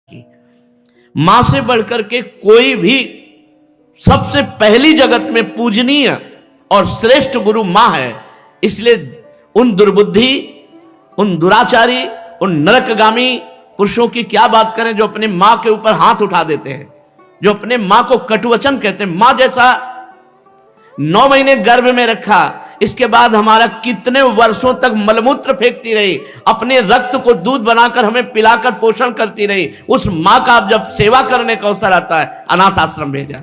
की। मां से बढ़कर के कोई भी सबसे पहली जगत में पूजनीय और श्रेष्ठ गुरु मां है। इसलिए उन दुर्बुद्धि, उन दुराचारी, उन नरकगामी पुरुषों की क्या बात करें जो अपने मां के ऊपर हाथ उठा देते हैं, जो अपने मां को कटुवचन कहते हैं। मां जैसा 9 महीने गर्भ में रखा, इसके बाद हमारा कितने वर्षों तक मलमूत्र फेंकती रही, अपने रक्त को दूध बनाकर हमें पिलाकर पोषण करती रही। उस मां का जब सेवा करने का अवसर आता है, अनाथ आश्रम भेजा।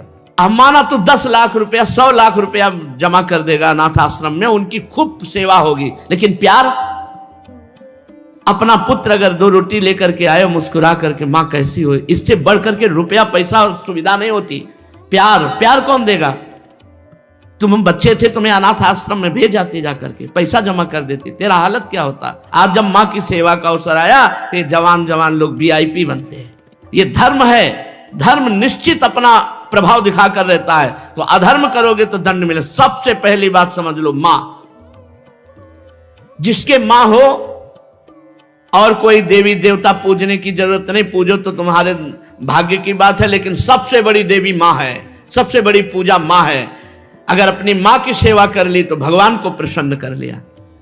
माना तो 10 लाख रुपया, 100 लाख रुपया जमा कर देगा अनाथ आश्रम में, उनकी खूब सेवा होगी। लेकिन प्यार, अपना पुत्र अगर 2 रोटी लेकर के आए मुस्कुरा करके, मां कैसी हो, इससे बढ़कर के रुपया पैसा और सुविधा नहीं होती। प्यार, प्यार कौन देगा? तुम बच्चे थे, तुम्हें अनाथ आश्रम में भेज जाती, जाकर के पैसा जमा कर देती, तेरा हालत क्या होता? आज जब मां की सेवा का अवसर आया, ये जवान जवान लोग VIP बनते हैं। ये धर्म है, धर्म निश्चित अपना प्रभाव दिखाकर रहता है। तो अधर्म करोगे तो दंड मिले। सबसे पहली बात समझ लो, मां, जिसके मां हो और कोई देवी देवता पूजने की जरूरत नहीं, पूजो तो तुम्हारे भाग्य की बात है, लेकिन सबसे बड़ी देवी मां है, सबसे बड़ी पूजा मां है। अगर अपनी मां की सेवा कर ली तो भगवान को प्रसन्न कर लिया।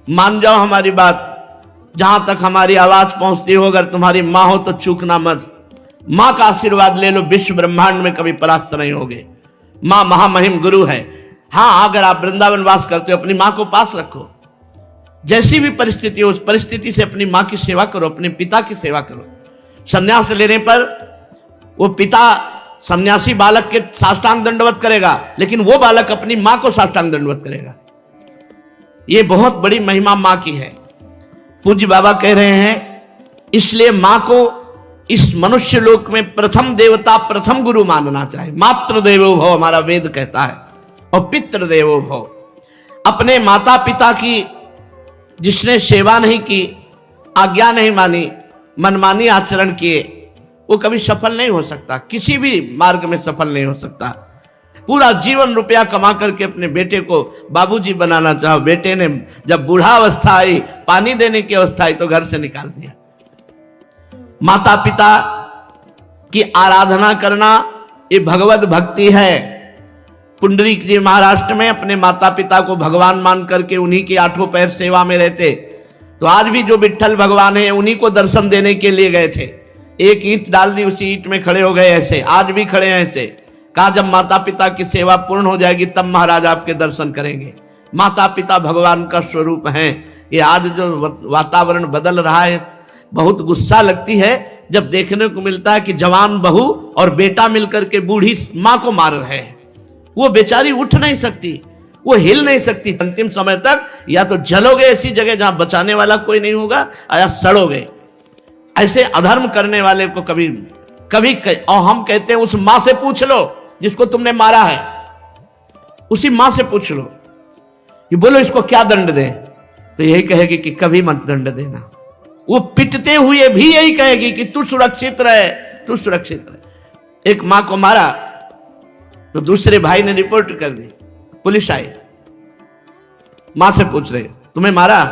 मान जाओ हमारी बात, जहां तक हमारी आवाज पहुंचती हो, अगर तुम्हारी मां हो तो चूकना मत। मां का आशीर्वाद ले लो, विश्व ब्रह्मांड में कभी परास्त नहीं होगे। मां महामहिम गुरु है। हां, अगर आप वृंदावन वास करते हो, अपनी मां को पास रखो। जैसी भी परिस्थिति हो, उस परिस्थिति से अपनी मां की सेवा करो, अपने पिता की सेवा करो। संन्यास लेने पर वो पिता सन्यासी बालक के साष्टांग दंडवत करेगा, लेकिन वो बालक अपनी मां को साष्टांग दंडवत करेगा। ये बहुत बड़ी महिमा मां की है। पूज्य बाबा कह रहे हैं, इसलिए मां को इस मनुष्य लोक में प्रथम देवता, प्रथम गुरु मानना चाहिए। मातृ देवो भव हमारा वेद कहता है, और पितृ देवो भव। अपने माता पिता की जिसने सेवा नहीं की, आज्ञा नहीं मानी, मनमानी आचरण किए, वो कभी सफल नहीं हो सकता, किसी भी मार्ग में सफल नहीं हो सकता। पूरा जीवन रुपया कमा करके अपने बेटे को बाबूजी बनाना चाहो, बेटे ने जब बूढ़ा अवस्था आई, पानी देने की अवस्था आई, तो घर से निकाल दिया। माता पिता की आराधना करना ये भगवत भक्ति है। पुंडरीक जी महाराष्ट्र में अपने माता पिता को भगवान मान करके उन्हीं के 8 पैर सेवा में रहते। तो आज भी जो विट्ठल भगवान है, उन्हीं को दर्शन देने के लिए गए थे। एक ईंट डाल दी, उसी ईंट में खड़े हो गए। ऐसे आज भी खड़े हैं। ऐसे कहा, जब माता पिता की सेवा पूर्ण हो जाएगी तब महाराज आपके दर्शन करेंगे। माता पिता भगवान का स्वरूप हैं। ये आज जो वातावरण बदल रहा है, बहुत गुस्सा लगती है जब देखने को मिलता है कि जवान बहू और बेटा मिलकर के बूढ़ी मां को मार रहे हैं। वो बेचारी उठ नहीं सकती, वो हिल नहीं सकती। अंतिम समय तक या तो जलोगे ऐसी जगह जहां बचाने वाला कोई नहीं होगा, या सड़ोगे। ऐसे अधर्म करने वाले को कभी कभी और हम कहते हैं, उस मां से पूछ लो जिसको तुमने मारा है, उसी मां से पूछ लो कि बोलो इसको क्या दंड दें, तो यही कहेगी कि कभी मत दंड देना। वो पिटते हुए भी यही कहेगी कि तू सुरक्षित रहे, तू सुरक्षित रहे। एक मां को मारा तो दूसरे भाई ने रिपोर्ट कर दी, पुलिस आई, मां से पूछ रहे, तुम्हें मारा?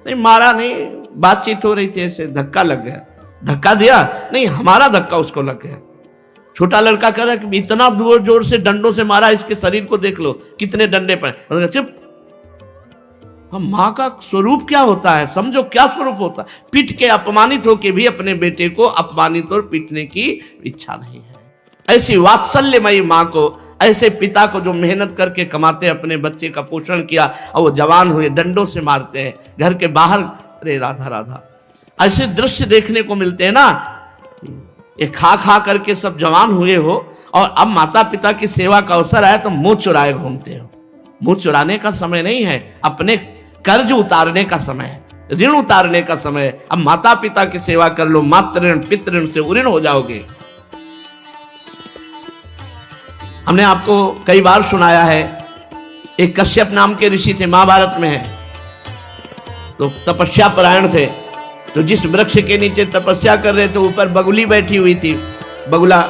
नहीं, मारा नहीं, बातचीत हो रही थी, ऐसे धक्का लग गया। धक्का दिया? नहीं, हमारा धक्का उसको लग गया। छोटा लड़का कह रहा है कि इतना जोर जोर से डंडों से मारा, इसके शरीर को देख लो कितने डंडे पड़े। चुप। मां का स्वरूप क्या होता है, समझो क्या स्वरूप होता है। पीट के अपमानित होकर भी अपने बेटे को अपमानित और पीटने की इच्छा नहीं है। ऐसी वात्सल्यमयी मां को, ऐसे पिता को जो मेहनत करके कमाते, अपने बच्चे का पोषण किया और वो जवान हुए, डंडों से मारते हैं घर के बाहर। अरे राधा राधा, ऐसे दृश्य देखने को मिलते हैं ना। ये खा खा करके सब जवान हुए हो, और अब माता पिता की सेवा का अवसर आया तो मुंह चुराए घूमते हो। मुंह चुराने का समय नहीं है, अपने कर्ज उतारने का समय है, ऋण उतारने का समय है। अब माता पिता की सेवा कर लो, मातृ ऋण पितृ ऋण से उऋण हो जाओगे। हमने आपको कई बार सुनाया है, एक कश्यप नाम के ऋषि थे, महाभारत में है। तो तपस्या परायण थे, तो जिस वृक्ष के नीचे तपस्या कर रहे थे, ऊपर बगुली बैठी हुई थी। बगुला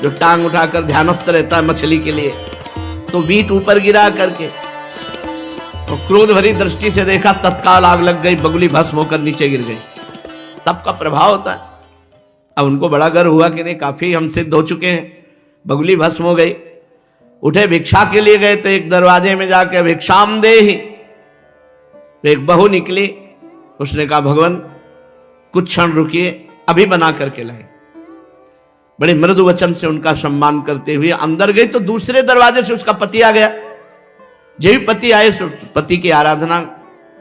जो टांग उठाकर ध्यानस्थ रहता है मछली के लिए, तो बीट ऊपर गिरा करके, तो क्रोध भरी दृष्टि से देखा, तत्काल आग लग गई, बगुली भस्म होकर नीचे गिर गई। तप का प्रभाव होता है। अब उनको बड़ा गर्व हुआ कि नहीं, काफी हम सिद्ध हो चुके हैं, बगुली भस्म हो गई। उठे भिक्षा के लिए गए तो एक दरवाजे में जाकर भिक्षाम दे ही, तो एक बहू निकली। उसने कहा भगवान कुछ क्षण रुकिए, अभी बना करके लाए। बड़े मृदु वचन से उनका सम्मान करते हुए अंदर गई तो दूसरे दरवाजे से उसका पति आ गया। जब भी पति आए पति की आराधना,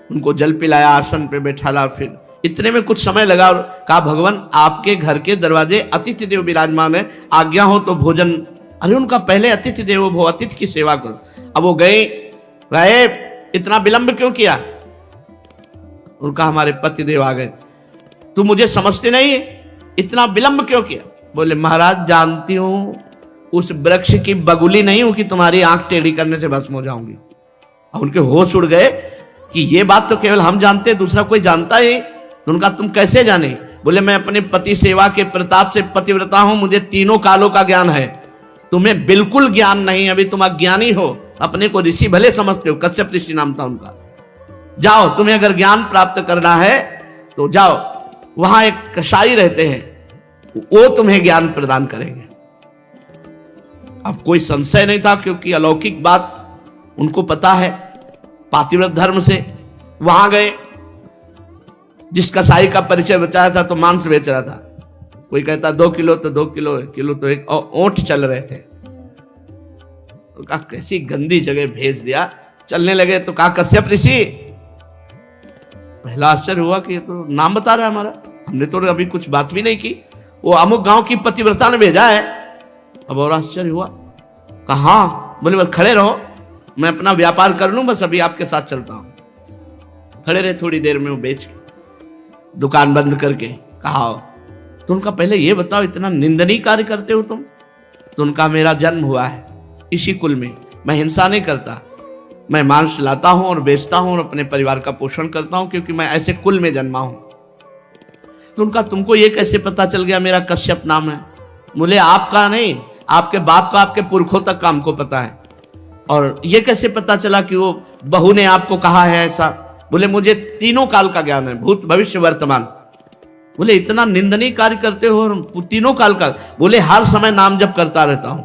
उनको जल पिलाया, आसन पे बैठाला। फिर इतने में कुछ समय लगा और कहा भगवान आपके घर के दरवाजे अतिथि देव विराजमान है, आज्ञा हो तो भोजन। अरे उनका पहले अतिथि देवो भव, अतिथि की सेवा करो। अब वो गए, इतना विलंब क्यों किया? उनका हमारे पति देव आ गए, तू मुझे समझते नहीं है, इतना विलंब क्यों किया? बोले महाराज जानती हूं उस वृक्ष की बगुली नहीं हूं कि तुम्हारी आंख टेढ़ी करने से भस्म हो जाऊंगी। अब उनके होश उड़ गए कि ये बात तो केवल हम जानते हैं, दूसरा कोई जानता ही। तो उनका तुम कैसे जाने? बोले मैं अपने पति सेवा के प्रताप से पतिव्रता हूं, मुझे तीनों कालों का ज्ञान है, तुम्हें बिल्कुल ज्ञान नहीं। अभी तुम अज्ञानी हो, अपने को ऋषि भले समझते हो, कश्यप ऋषि नाम था उनका। जाओ, तुम्हें अगर ज्ञान प्राप्त करना है तो जाओ, वहां एक कसाई रहते हैं, वो तुम्हें ज्ञान प्रदान करेंगे। अब कोई संशय नहीं था क्योंकि अलौकिक बात उनको पता है पातिव्रत धर्म से। वहां गए, जिस कसाई का परिचय बचाया था तो मांस बेच रहा था। कोई कहता 2 किलो तो 2 किलो, किलो तो एक, और ओंठ चल रहे थे। तो कहा कैसी गंदी जगह भेज दिया। चलने लगे तो कहा कश्यप ऋषि। पहला आश्चर्य हुआ कि ये तो नाम बता रहा है हमारा, हमने तो अभी कुछ बात भी नहीं की, वो अमुक गांव की पतिव्रता ने भेजा है। अब और आश्चर्य हुआ। कहा हाँ। बोले बस खड़े रहो, मैं अपना व्यापार कर लूं, बस अभी आपके साथ चलता हूं। खड़े रहे, थोड़ी देर में वो बेच दुकान बंद करके कहा तो उनका पहले ये बताओ इतना निंदनीय कार्य करते हो तुम? तो उनका मेरा जन्म हुआ है इसी कुल में, मैं हिंसा नहीं करता, मैं मांस लाता हूं और बेचता हूं और अपने परिवार का पोषण करता हूं क्योंकि मैं ऐसे कुल में जन्मा हूं। तो उनका तुमको ये कैसे पता चल गया मेरा कश्यप नाम है? बोले आपका नहीं, आपके बाप का, आपके पुरखों तक का हमको पता है। और ये कैसे पता चला कि वो बहू ने आपको कहा है ऐसा? बोले मुझे तीनों काल का ज्ञान है, भूत भविष्य वर्तमान। बोले इतना निंदनीय कार्य करते हो और तीनों काल का? बोले हर समय नाम जप करता रहता हूं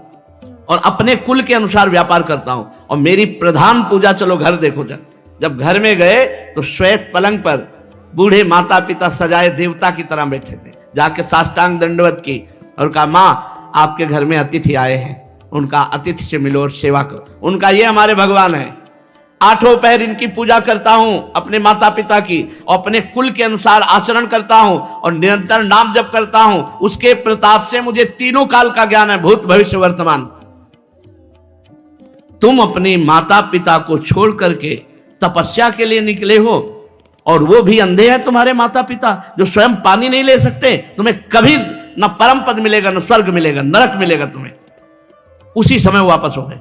और अपने कुल के अनुसार व्यापार करता हूं और मेरी प्रधान पूजा, चलो घर देखो। जब घर में गए तो श्वेत पलंग पर बूढ़े माता पिता सजाए देवता की तरह बैठे थे। जाके साष्टांग दंडवत की और कहा माँ आपके घर में अतिथि आए हैं, उनका अतिथि से मिलो और सेवा करो। उनका ये हमारे भगवान है, 8 पैर इनकी पूजा करता हूं, अपने माता पिता की, और अपने कुल के अनुसार आचरण करता हूं और निरंतर नाम जप करता हूं। उसके प्रताप से मुझे तीनों काल का ज्ञान है, भूत भविष्य वर्तमान। तुम अपने माता पिता को छोड़ करके तपस्या के लिए निकले हो और वो भी अंधे हैं तुम्हारे माता पिता, जो स्वयं पानी नहीं ले सकते। तुम्हें कभी न परम पद मिलेगा, न स्वर्ग मिलेगा, नरक मिलेगा तुम्हें। उसी समय वापस हो गए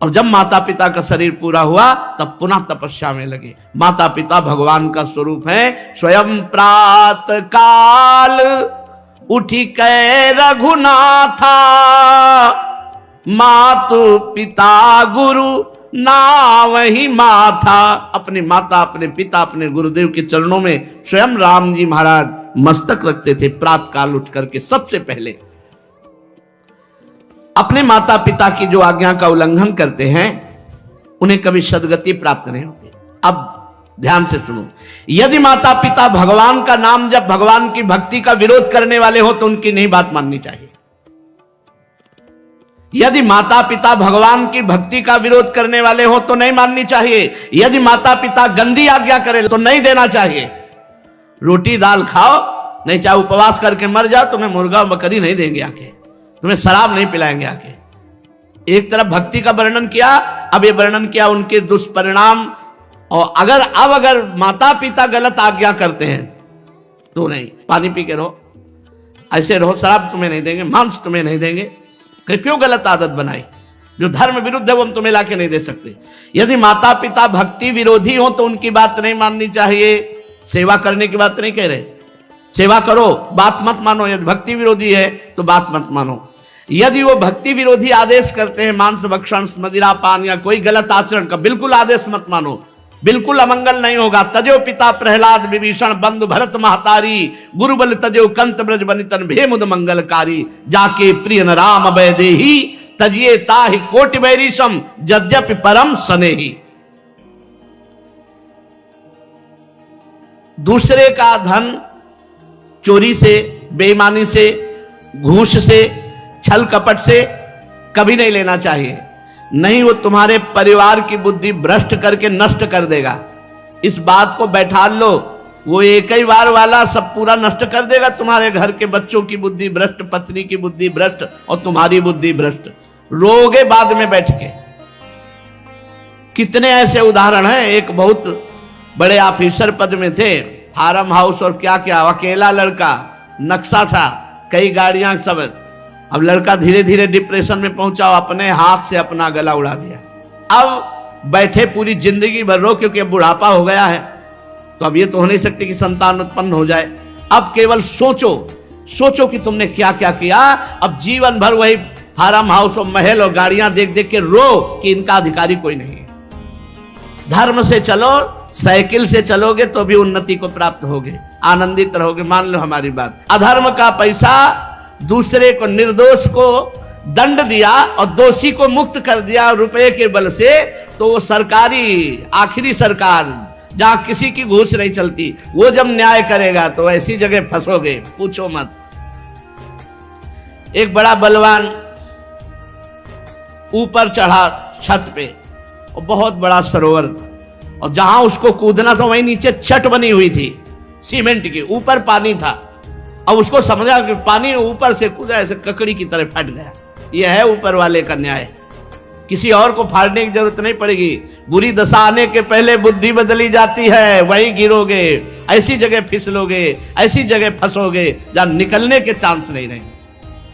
और जब माता पिता का शरीर पूरा हुआ तब पुनः तपस्या में लगे। माता पिता भगवान का स्वरूप है। स्वयं प्रात काल उठी कै रघुनाथा, मातु पिता गुरु ना वही माथा। अपने माता, अपने पिता, अपने गुरुदेव के चरणों में स्वयं राम जी महाराज मस्तक रखते थे प्रात काल उठ करके। सबसे पहले अपने माता पिता की जो आज्ञा का उल्लंघन करते हैं उन्हें कभी सदगति प्राप्त नहीं होती। अब ध्यान से सुनो, यदि माता पिता भगवान का नाम जब भगवान की भक्ति का विरोध करने वाले हो तो उनकी नहीं बात माननी चाहिए। यदि माता पिता भगवान की भक्ति का विरोध करने वाले हो तो नहीं माननी चाहिए। यदि माता पिता गंदी आज्ञा करे तो नहीं देना चाहिए। रोटी दाल खाओ, नहीं चाहे उपवास करके मर जाओ, तुम्हें मुर्गा बकरी नहीं देंगे आके, तुम्हें शराब नहीं पिलाएंगे आके। एक तरफ भक्ति का वर्णन किया, अब ये वर्णन किया उनके दुष्परिणाम। और अगर माता पिता गलत आज्ञा करते हैं तो नहीं, पानी पी के रहो, ऐसे रहो, शराब तुम्हें नहीं देंगे, मांस तुम्हें नहीं देंगे। क्यों गलत आदत बनाई? जो धर्म विरुद्ध है वो हम तुम्हें लाके नहीं दे सकते। यदि माता पिता भक्ति विरोधी हो तो उनकी बात नहीं माननी चाहिए। सेवा करने की बात नहीं कह रहे, सेवा करो, बात मत मानो। यदि भक्ति विरोधी है तो बात मत मानो। यदि वो भक्ति विरोधी आदेश करते हैं, मांस भक्षण, मदिरा पान या कोई गलत आचरण का, बिल्कुल आदेश मत मानो। बिल्कुल अमंगल नहीं होगा। तजो पिता प्रहलाद विभीषण बंधु भरत महतारी, गुरुबल तजो कंत ब्रज बनितन भेमुद मंगलकारी, जाके प्रिय न राम अभय देही, तजिए ताहि कोटि बैरीशम यद्यपि परम स्नेही। दूसरे का धन चोरी से, बेईमानी से, घूस से, छल कपट से कभी नहीं लेना चाहिए, नहीं वो तुम्हारे परिवार की बुद्धि भ्रष्ट करके नष्ट कर देगा। इस बात को बैठा लो, वो एक ही बार वाला सब पूरा नष्ट कर देगा। तुम्हारे घर के बच्चों की बुद्धि भ्रष्ट, पत्नी की बुद्धि भ्रष्ट और तुम्हारी बुद्धि भ्रष्ट, रोगे बाद में बैठ के। कितने ऐसे उदाहरण हैं। एक बहुत बड़े ऑफिसर पद में थे, फार्म हाउस और क्या क्या, अकेला लड़का, नक्शा था, कई गाड़ियां सब। अब लड़का धीरे धीरे डिप्रेशन में पहुंचा, अपने हाथ से अपना गला उड़ा दिया। अब बैठे पूरी जिंदगी भर रो, क्योंकि अब बुढ़ापा हो गया है, तो अब ये तो हो नहीं सकती कि संतान उत्पन्न हो जाए। अब केवल सोचो, सोचो कि तुमने क्या क्या किया। अब जीवन भर वही फार्म हाउस और महल और गाड़ियां देख देख के रो कि इनका अधिकारी कोई नहीं है। धर्म से चलो, साइकिल से चलोगे तो भी उन्नति को प्राप्त होगे, आनंदित रहोगे। मान लो हमारी बात। अधर्म का पैसा दूसरे को, निर्दोष को दंड दिया और दोषी को मुक्त कर दिया रुपए के बल से, तो वो सरकारी, आखिरी सरकार जहां किसी की घूस नहीं चलती, वो जब न्याय करेगा तो ऐसी जगह फंसोगे, पूछो मत। एक बड़ा बलवान ऊपर चढ़ा छत पे, और बहुत बड़ा सरोवर था, और जहां उसको कूदना था वहीं नीचे छत बनी हुई थी सीमेंट की, ऊपर पानी था। अब उसको समझा कि पानी ऊपर से कूदा, ऐसे ककड़ी की तरह फट गया। यह है ऊपर वाले का न्याय, किसी और को फाड़ने की जरूरत नहीं पड़ेगी। बुरी दशा आने के पहले बुद्धि बदली जाती है, वहीं गिरोगे, ऐसी जगह फिसलोगे, ऐसी जगह फंसोगे जहां निकलने के चांस नहीं रहे।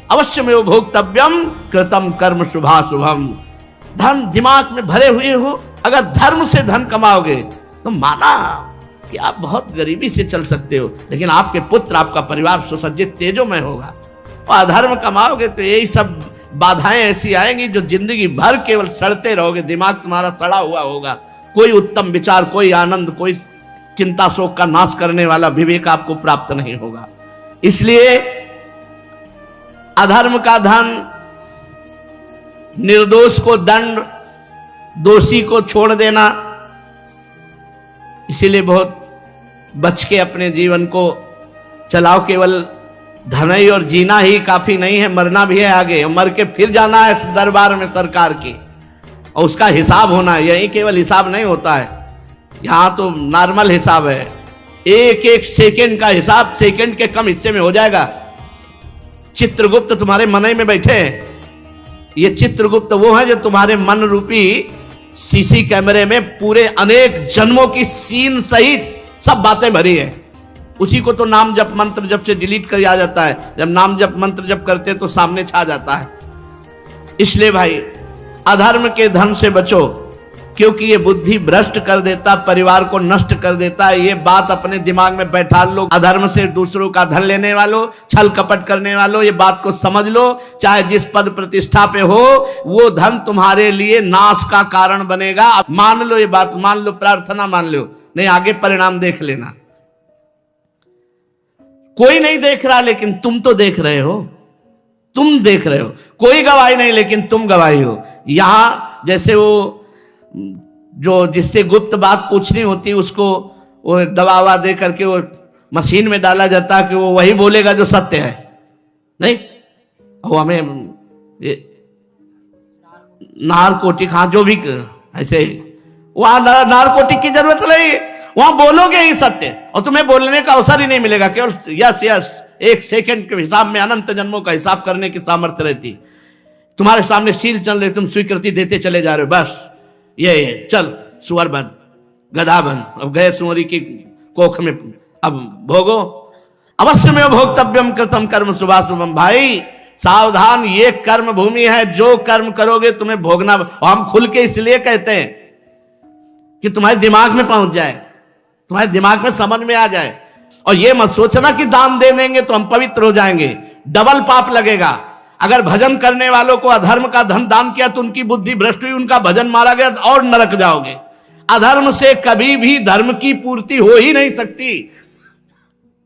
अवश्य में भोक्तव्यम कृतम कर्म शुभा शुभम। धन दिमाग में भरे हुए हो, अगर धर्म से धन कमाओगे तो माना कि आप बहुत गरीबी से चल सकते हो, लेकिन आपके पुत्र, आपका परिवार सुसज्जित तेजोमय होगा। और अधर्म कमाओगे तो यही सब बाधाएं ऐसी आएंगी जो जिंदगी भर केवल सड़ते रहोगे, दिमाग तुम्हारा सड़ा हुआ होगा। कोई उत्तम विचार, कोई आनंद, कोई चिंता शोक का नाश करने वाला विवेक आपको प्राप्त नहीं होगा। इसलिए अधर्म का धन, निर्दोष को दंड, दोषी को छोड़ देना, इसीलिए बहुत बच के अपने जीवन को चलाओ। केवल धन ही और जीना ही काफी नहीं है, मरना भी है आगे, और मर के फिर जाना है दरबार में सरकार की, और उसका हिसाब होना है। यही केवल हिसाब नहीं होता है, यहाँ तो नॉर्मल हिसाब है। एक एक सेकंड का हिसाब सेकंड के कम हिस्से में हो जाएगा। चित्रगुप्त तुम्हारे मन में बैठे हैं। ये चित्रगुप्त वो है जो तुम्हारे मन रूपी सीसी कैमरे में पूरे अनेक जन्मों की सीन सहित सब बातें भरी है। उसी को तो नाम जप मंत्र जब से डिलीट कर आ जाता है। जब नाम जप मंत्र जप करते तो सामने छा जाता है। इसलिए भाई अधर्म के धन से बचो, क्योंकि ये बुद्धि भ्रष्ट कर देता, परिवार को नष्ट कर देता है। ये बात अपने दिमाग में बैठा लो। अधर्म से दूसरों का धन लेने वालों, छल कपट करने वालों, ये बात को समझ लो। चाहे जिस पद प्रतिष्ठा पे हो, वो धन तुम्हारे लिए नाश का कारण बनेगा। मान लो, ये बात मान लो, प्रार्थना मान लो, नहीं आगे परिणाम देख लेना। कोई नहीं देख रहा, लेकिन तुम तो देख रहे हो, तुम देख रहे हो। कोई गवाही नहीं, लेकिन तुम गवाही हो। यहां जैसे वो जो जिससे गुप्त बात पूछनी होती, उसको वो दबावा दे करके वो मशीन में डाला जाता कि वो वही बोलेगा जो सत्य है। नहीं, वो हमें नारकोटिक, हाँ जो भी ऐसे, वहां नारकोटिक की जरूरत नहीं, वहां बोलोगे ही सत्य, और तुम्हें बोलने का अवसर ही नहीं मिलेगा। केवल यस यस, एक सेकंड के हिसाब में अनंत जन्मों का हिसाब करने की सामर्थ्य रहती। तुम्हारे सामने शील चल रही, तुम स्वीकृति देते चले जा रहे हो। बस ये चल सुअर बन, गधा बन, अब गए सुअरी की कोख में, अब भोगो। अवश्य में भोक्तव्यम कृतम कर्म शुभाशुभम। भाई सावधान, ये कर्म भूमि है, जो कर्म करोगे तुम्हें भोगना। हम खुल के इसलिए कहते हैं कि तुम्हारे दिमाग में पहुंच जाए, तुम्हारे दिमाग में समझ में आ जाए। और ये मत सोचना कि दान दे देंगे तो हम पवित्र हो जाएंगे, डबल पाप लगेगा। अगर भजन करने वालों को अधर्म का धन दान किया तो उनकी बुद्धि भ्रष्ट हुई, उनका भजन मारा गया और नरक जाओगे। अधर्म से कभी भी धर्म की पूर्ति हो ही नहीं सकती।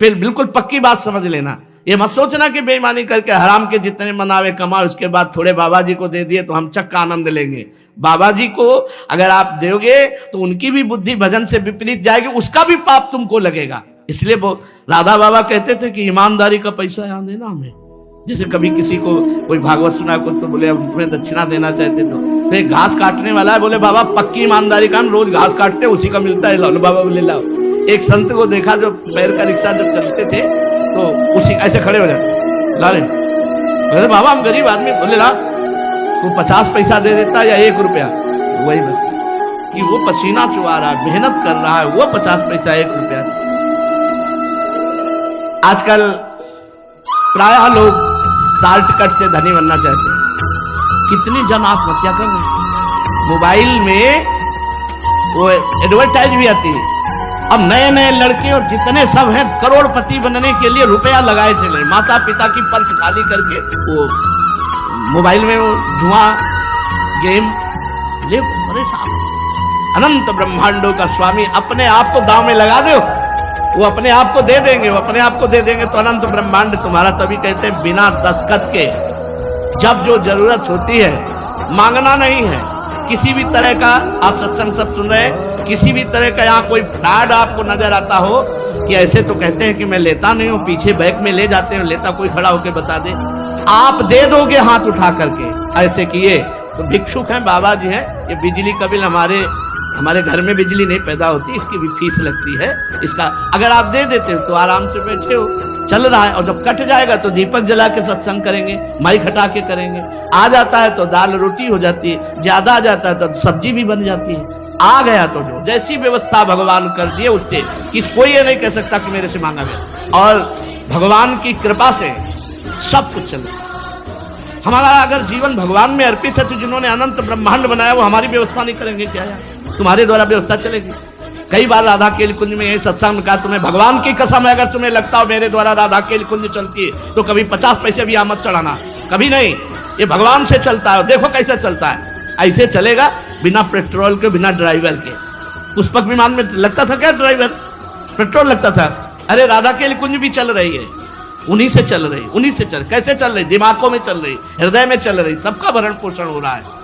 फिर बिल्कुल पक्की बात समझ लेना, ये मत सोचना कि बेईमानी करके हराम के जितने मनावे कमाओ, उसके बाद थोड़े बाबा जी को दे दिए तो हम चक्का आनंद लेंगे। बाबा जी को अगर आप दोगे तो उनकी भी बुद्धि भजन से विपरीत जाएगी, उसका भी पाप तुमको लगेगा। इसलिए वो राधा बाबा कहते थे कि ईमानदारी का पैसा यहाँ देना हमें। जैसे कभी किसी को कोई भागवत सुना को तो बोले हम तुम्हें दक्षिणा देना चाहते, तो एक घास काटने वाला है, बोले बाबा पक्की ईमानदारी का, हम रोज घास काटते उसी का मिलता है, लाओ बाबा बोले लाओ। एक संत को देखा जो पैर का रिक्शा जब चलते थे तो उसी ऐसे खड़े हो जाते, ला रहे, बोले बाबा हम गरीब आदमी, बोले ला, वो 50 पैसा दे देता या 1 रुपया, वही बस कि वो पसीना चुआ रहा है, मेहनत कर रहा है, वो 50 पैसा 1 रुपया। आजकल प्रायः लोग शॉर्टकट से धनी बनना चाहते हैं। कितनी जन आत्महत्या कर रहे हैं, मोबाइल में वो एडवर्टाइज भी आती है। अब नए नए लड़के और जितने सब हैं करोड़पति बनने के लिए रुपया लगाए थे, माता पिता की पर्स खाली करके वो मोबाइल में वो जुआ गेम ले परेशान। अनंत ब्रह्मांडों का स्वामी अपने आप को दांव में लगा दो, वो अपने आप को दे देंगे, वो अपने आप को दे देंगे तो अनंत ब्रह्मांड तुम्हारा। तभी कहते हैं बिना दस्तखत के जब जो जरूरत होती है, मांगना नहीं है किसी भी तरह का। आप सत्संग सब सुन रहे हैं, किसी भी तरह का यहाँ कोई फ्रॉड आपको नजर आता हो कि ऐसे तो कहते हैं कि मैं लेता नहीं हूँ, पीछे बैग में ले जाते हैं, लेता कोई खड़ा होकर बता दे, आप दे दोगे हाथ उठा करके। ऐसे किए तो भिक्षुक हैं, बाबा जी हैं। ये बिजली का बिल हमारे घर में बिजली नहीं पैदा होती, इसकी भी फीस लगती है। इसका अगर आप दे देते हो तो आराम से बैठे हो, चल रहा है, और जब कट जाएगा तो दीपक जला के सत्संग करेंगे, माइक हटा के करेंगे। आ जाता है तो दाल रोटी हो जाती है, ज्यादा आ जाता है तो सब्जी भी बन जाती है। आ गया तो जो जैसी व्यवस्था भगवान कर दिए उससे किसको ये नहीं कह सकता कि मेरे से मांगा गया। और भगवान की कृपा से सब कुछ चल रहा है। हमारा अगर जीवन भगवान में अर्पित है तो जिन्होंने अनंत ब्रह्मांड बनाया वो हमारी व्यवस्था नहीं करेंगे क्या यार? तुम्हारे द्वारा व्यवस्था चलेगी। कई बार राधा केली कुंज में यही सत्संग में कहा, तुम्हें भगवान की कसम है अगर तुम्हें लगता हो मेरे द्वारा राधा केली कुंज चलती है तो कभी 50 पैसे भी आमद चढ़ाना, कभी नहीं। ये भगवान से चलता है, देखो कैसे चलता है। ऐसे चलेगा बिना पेट्रोल के, बिना ड्राइवर के। पुष्पक विमान में लगता था क्या ड्राइवर? पेट्रोल लगता था। अरे राधा केली कुंज भी चल रही है, उन्हीं से चल रही, उन्हीं से चल। कैसे चल रही? दिमागों में चल रही, हृदय में चल रही, सबका भरण पोषण हो रहा है।